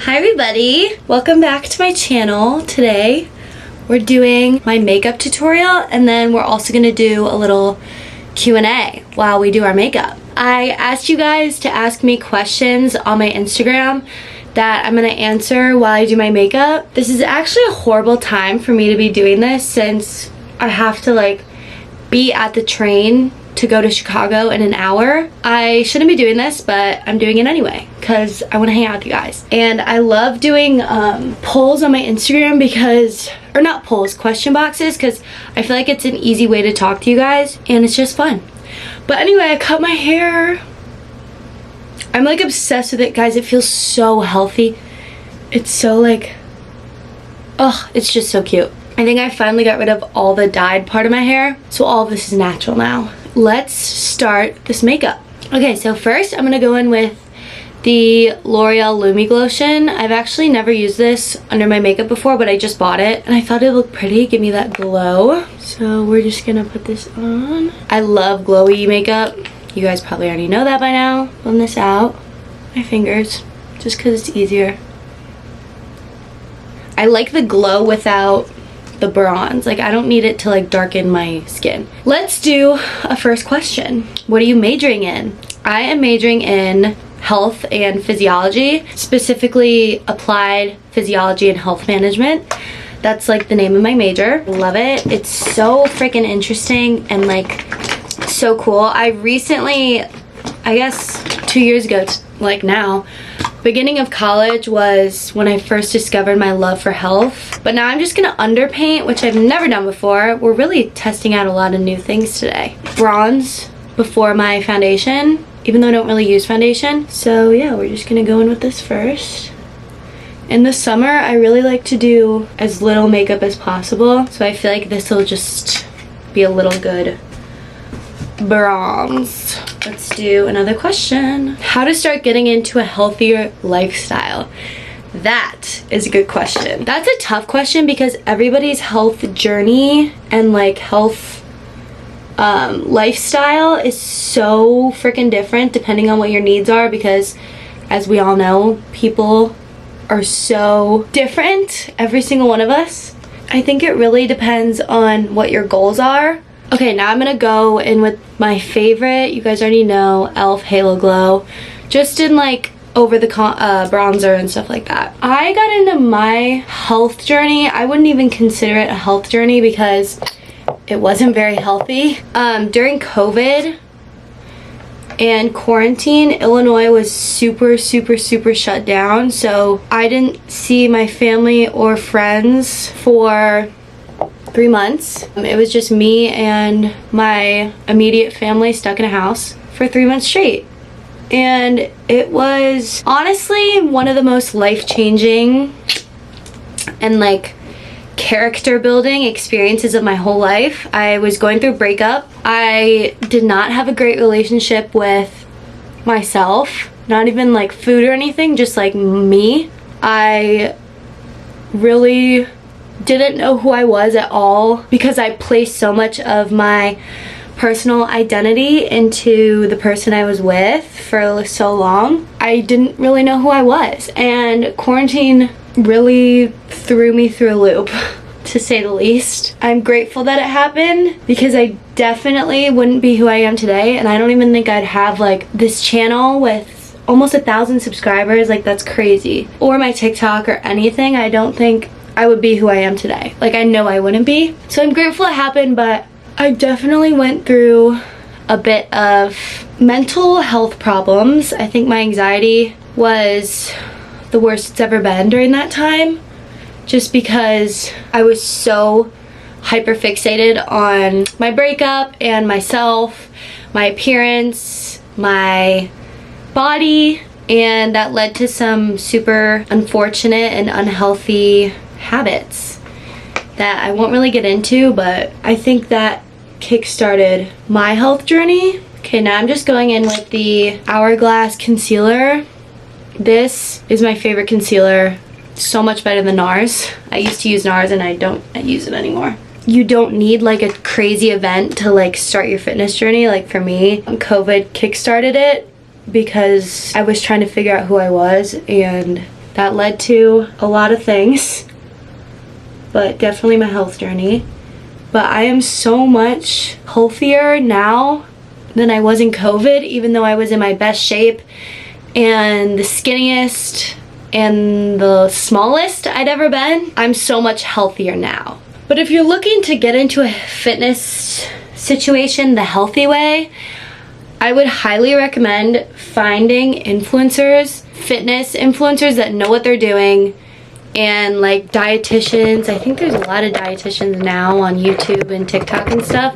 Hi everybody, welcome back to my channel. Today we're doing my makeup tutorial and then we're also going to do a little Q&A while we do our makeup. I asked you guys to ask me questions on my Instagram that I'm going to answer while I do my makeup. This is actually a horrible time for me to be doing this since I have to be at the train to go to Chicago in an hour. I shouldn't be doing this, but I'm doing it anyway because I want to hang out with you guys. And I love doing polls on my Instagram or not polls, question boxes, because I feel like it's an easy way to talk to you guys and it's just fun. But anyway, I cut my hair. I'm obsessed with it, guys. It feels so healthy. It's so it's just so cute. I think I finally got rid of all the dyed part of my hair, so all of this is natural now. Let's start this makeup. Okay, so first I'm gonna go in with the L'Oreal Lumi Glotion. I've actually never used this under my makeup before, but I just bought it and I thought it looked pretty, give me that glow. So we're just gonna put this on. I love glowy makeup. You guys probably already know that by now. Blend this out, my fingers, just because it's easier. I like the glow without the bronze. I don't need it to darken my skin. Let's do a first question. What are you majoring in? I am majoring in health and physiology, specifically applied physiology and health management. That's the name of my major. Love it. It's so freaking interesting and so cool. I recently, I guess 2 years ago, now, beginning of college was when I first discovered my love for health. But now I'm just gonna underpaint, which I've never done before. We're really testing out a lot of new things today. Bronze before my foundation, even though I don't really use foundation. So yeah, we're just gonna go in with this first. In the summer, I really like to do as little makeup as possible. So I feel like this will just be a little good bronze. Let's do another question. How to start getting into a healthier lifestyle? That is a good question. That's a tough question because everybody's health journey and health lifestyle is so freaking different depending on what your needs are, because as we all know, people are so different, every single one of us. I think it really depends on what your goals are. Okay, now I'm gonna go in with my favorite, you guys already know, e.l.f. Halo Glow. Just in over the bronzer and stuff like that. I got into my health journey. I wouldn't even consider it a health journey because it wasn't very healthy. During COVID and quarantine, Illinois was super shut down. So I didn't see my family or friends for 3 months. It was just me and my immediate family stuck in a house for 3 months straight. And it was honestly one of the most life-changing and character building experiences of my whole life. I was going through a breakup. I did not have a great relationship with myself, not even food or anything, just me. I really didn't know who I was at all because I placed so much of my personal identity into the person I was with for so long. I didn't really know who I was, and quarantine really threw me through a loop, to say the least. I'm grateful that it happened because I definitely wouldn't be who I am today, and I don't even think I'd have this channel with almost 1,000 subscribers. That's crazy. Or my TikTok or anything. I don't think I would be who I am today. I know I wouldn't be. So I'm grateful it happened, but I definitely went through a bit of mental health problems. I think my anxiety was the worst it's ever been during that time, just because I was so hyper fixated on my breakup and myself, my appearance, my body, and that led to some super unfortunate and unhealthy habits that I won't really get into, but I think that kick-started my health journey. Okay, now I'm just going in with the Hourglass concealer. This is my favorite concealer. So much better than NARS. I used to use NARS and I don't use it anymore. You don't need a crazy event to start your fitness journey. For me, COVID kick-started it because I was trying to figure out who I was, and that led to a lot of things, but definitely my health journey. But I am so much healthier now than I was in COVID, even though I was in my best shape and the skinniest and the smallest I'd ever been. I'm so much healthier now. But if you're looking to get into a fitness situation the healthy way, I would highly recommend finding influencers, fitness influencers that know what they're doing, and like dietitians. I think there's a lot of dietitians now on YouTube and TikTok and stuff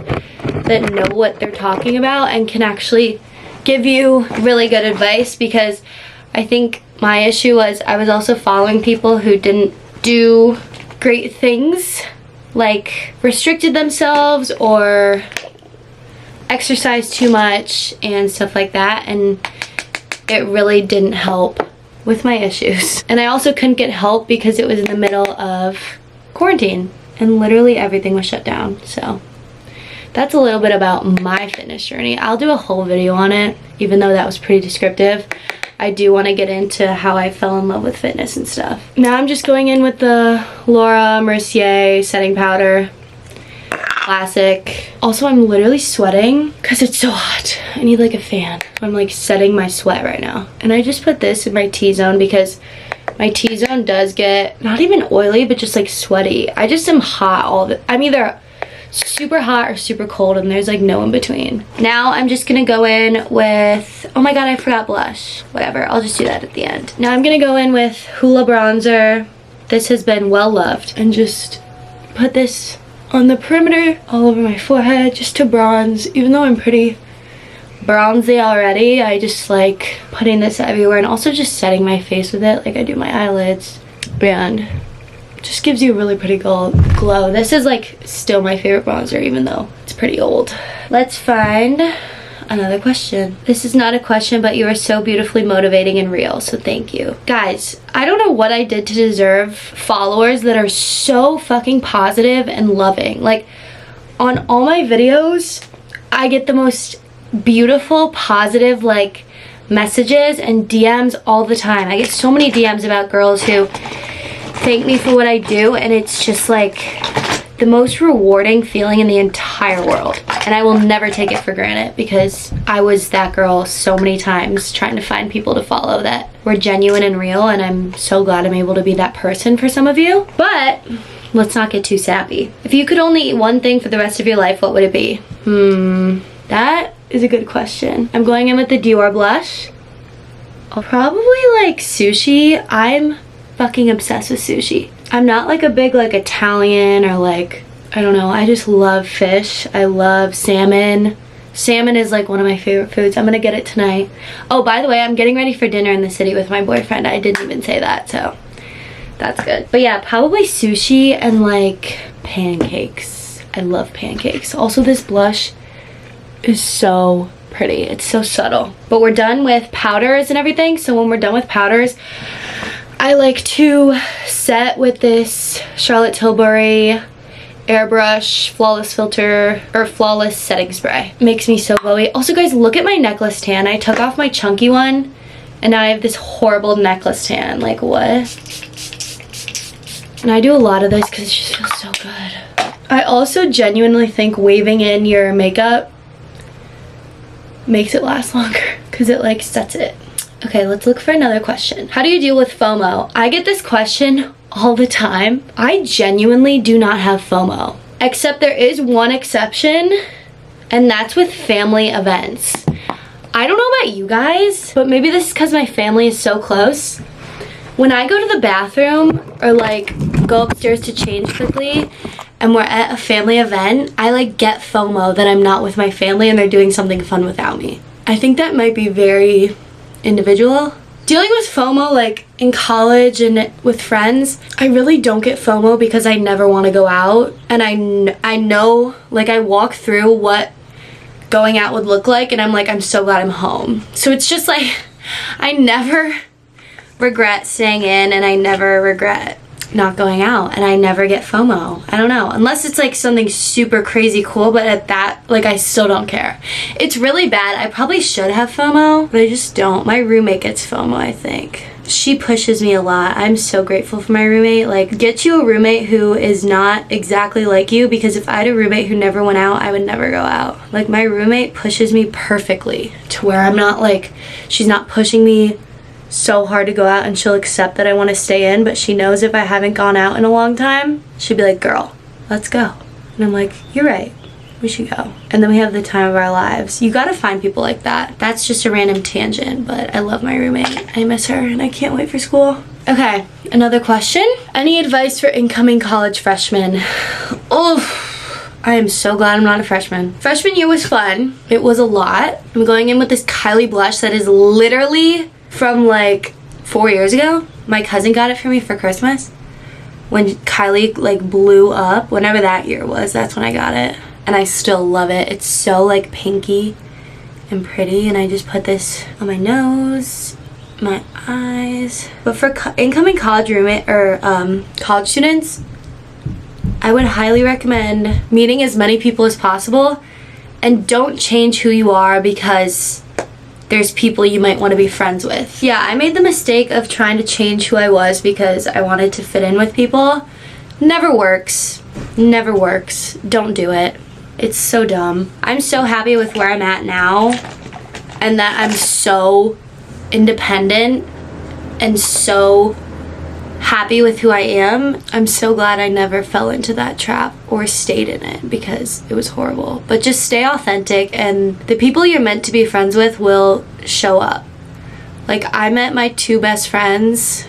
that know what they're talking about and can actually give you really good advice, because I think my issue was I was also following people who didn't do great things, like restricted themselves or exercise too much and stuff like that, and it really didn't help with my issues. And I also couldn't get help because it was in the middle of quarantine and literally everything was shut down. So that's a little bit about my fitness journey. I'll do a whole video on it, even though that was pretty descriptive. I do want to get into how I fell in love with fitness and stuff. Now I'm just going in with the Laura Mercier setting powder. Classic. Also, I'm literally sweating because it's so hot. I need like a fan. I'm like setting my sweat right now. And I just put this in my T-zone because my T-zone does get not even oily, but just like sweaty. I just am hot all the, I'm either super hot or super cold, and there's like no in between. Now I'm just gonna go in with, oh my god, I forgot blush. Whatever, I'll just do that at the end. Now I'm gonna go in with Hoola bronzer. This has been well loved, and just put this on the perimeter all over my forehead just to bronze. Even though I'm pretty bronzy already, I just like putting this everywhere, and also just setting my face with it like I do my eyelids, and just gives you a really pretty glow. This is like still my favorite bronzer, even though it's pretty old. Let's find another question. This is not a question, but you are so beautifully motivating and real, so thank you. Guys, I don't know what I did to deserve followers that are so fucking positive and loving. Like, on all my videos, I get the most beautiful, positive, like, messages and DMs all the time. I get so many DMs about girls who thank me for what I do, and it's just like the most rewarding feeling in the entire world. And I will never take it for granted, because I was that girl so many times trying to find people to follow that were genuine and real, and I'm so glad I'm able to be that person for some of you. But let's not get too sappy. If you could only eat one thing for the rest of your life, what would it be? That is a good question. I'm going in with the Dior blush. I'll probably like sushi. I'm fucking obsessed with sushi. I'm not like a big like Italian or like, I don't know, I just love fish. I love salmon. Salmon is like one of my favorite foods. I'm gonna get it tonight. Oh, by the way, I'm getting ready for dinner in the city with my boyfriend. I didn't even say that, so that's good. But yeah, probably sushi and like pancakes. I love pancakes. Also, this blush is so pretty. It's so subtle. But we're done with powders and everything, so when we're done with powders, I like to set with this Charlotte Tilbury airbrush flawless filter or flawless setting spray. It makes me so glowy. Also, guys, look at my necklace tan. I took off my chunky one and now I have this horrible necklace tan. Like, what? And I do a lot of this because it just feels so good. I also genuinely think waving in your makeup makes it last longer because it like sets it. Okay, let's look for another question. How do you deal with FOMO? I get this question all the time. I genuinely do not have FOMO, except there is one exception, and that's with family events. I don't know about you guys, but maybe this is because my family is so close. When I go to the bathroom or like go upstairs to change quickly and we're at a family event, I like get FOMO that I'm not with my family and they're doing something fun without me. I think that might be very individual. Dealing with FOMO like in college and with friends, I really don't get FOMO because I never want to go out, and I know, like, I walk through what going out would look like and I'm like, I'm so glad I'm home. So it's just like I never regret staying in and I never regret not going out, and I never get FOMO. I don't know, unless it's like something super crazy cool, but at that, like, I still don't care. It's really bad. I probably should have FOMO, but I just don't. My roommate gets FOMO, I think. she pushes me a lot. I'm so grateful for my roommate. Like, get you a roommate who is not exactly like you, because if I had a roommate who never went out, I would never go out. Like, my roommate pushes me perfectly to where I'm not like, she's not pushing me so hard to go out, and she'll accept that I want to stay in, but she knows if I haven't gone out in a long time, she'd be like, girl, let's go. And I'm like, you're right, we should go. And then we have the time of our lives. You gotta find people like that. That's just a random tangent, but I love my roommate. I miss her and I can't wait for school. Okay, another question. Any advice for incoming college freshmen? Oh, I am so glad I'm not a freshman. Freshman year was fun. It was a lot. I'm going in with this Kylie blush that is literally from like 4 years ago. My cousin got it for me for Christmas. When Kylie like blew up, whenever that year was, that's when I got it. And I still love it. It's so like pinky and pretty, and I just put this on my nose, my eyes. But for incoming college roommate or college students, I would highly recommend meeting as many people as possible, and don't change who you are because there's people you might want to be friends with. Yeah, I made the mistake of trying to change who I was because I wanted to fit in with people. Never works. Never works. Don't do it. It's so dumb. I'm so happy with where I'm at now, and that I'm so independent and so happy with who I am. I'm so glad I never fell into that trap or stayed in it because it was horrible. But just stay authentic, and the people you're meant to be friends with will show up. Like, I met my 2 best friends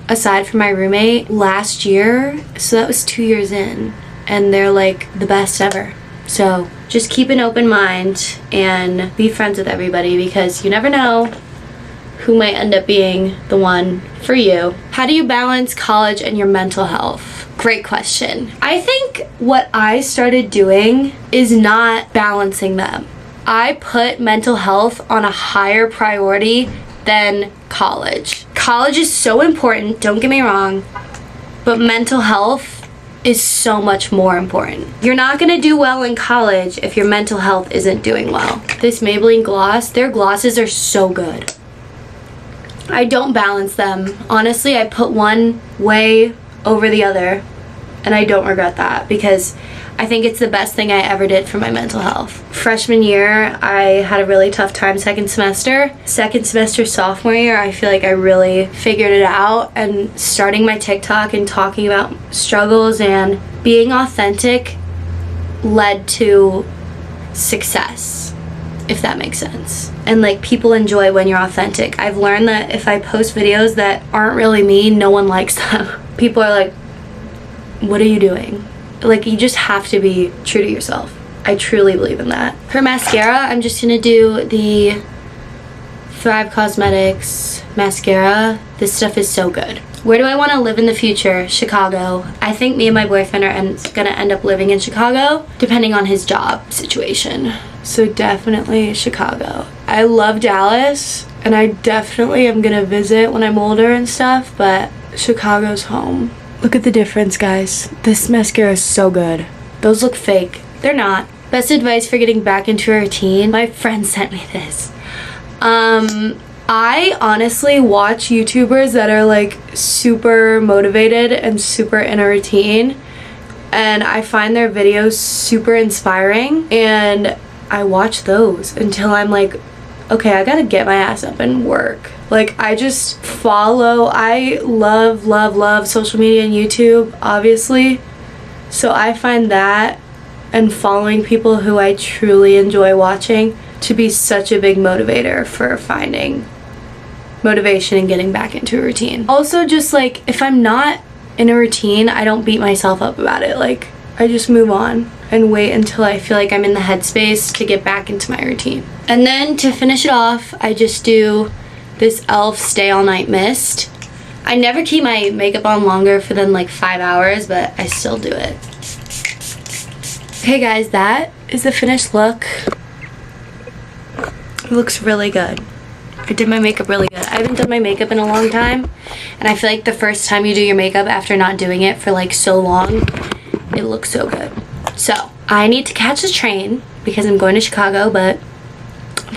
aside from my roommate last year, so that was 2 years in, and they're like the best ever. So just keep an open mind and be friends with everybody, because you never know who might end up being the one for you. How do you balance college and your mental health? Great question. I think what I started doing is not balancing them. I put mental health on a higher priority than college. College is so important, don't get me wrong, but mental health is so much more important. You're not gonna do well in college if your mental health isn't doing well. This Maybelline gloss, their glosses are so good. I don't balance them. Honestly, I put one way over the other, and I don't regret that because I think it's the best thing I ever did for my mental health. Freshman year, I had a really tough time second semester. Second semester sophomore year, I feel like I really figured it out, and starting my TikTok and talking about struggles and being authentic led to success, if that makes sense. And like, people enjoy when you're authentic. I've learned that if I post videos that aren't really me, no one likes them. People are like, what are you doing? Like, you just have to be true to yourself. I truly believe in that. For mascara, I'm just gonna do the Thrive Cosmetics mascara. This stuff is so good. Where do I want to live in the future? Chicago. I think me and my boyfriend are gonna end up living in Chicago, depending on his job situation. So definitely Chicago. I love Dallas, and I definitely am gonna visit when I'm older and stuff, but Chicago's home. Look at the difference, guys. This mascara is so good. Those look fake. They're not. Best advice for getting back into a routine. My friend sent me this. I honestly watch YouTubers that are like super motivated and super in a routine, and I find their videos super inspiring, and I watch those until I'm like, okay, I gotta get my ass up and work. Like, I just follow, I love social media and YouTube, obviously. So I find that and following people who I truly enjoy watching to be such a big motivator for finding motivation and getting back into a routine. Also, just like, if I'm not in a routine, I don't beat myself up about it. Like, I just move on and wait until I feel like I'm in the headspace to get back into my routine. And then to finish it off, I just do this e.l.f. Stay All Night Mist. I never keep my makeup on longer for than like 5 hours, but I still do it. Okay guys, that is the finished look. It looks really good. I did my makeup really good. I haven't done my makeup in a long time, and I feel like the first time you do your makeup after not doing it for like so long, it looks so good. So I need to catch the train because I'm going to Chicago, but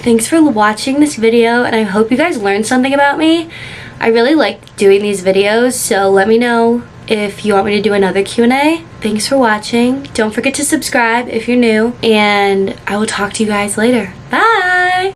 thanks for watching this video, and I hope you guys learned something about me. I really like doing these videos, so let me know if you want me to do another Q&A. Thanks for watching. Don't forget to subscribe if you're new, and I will talk to you guys later. Bye!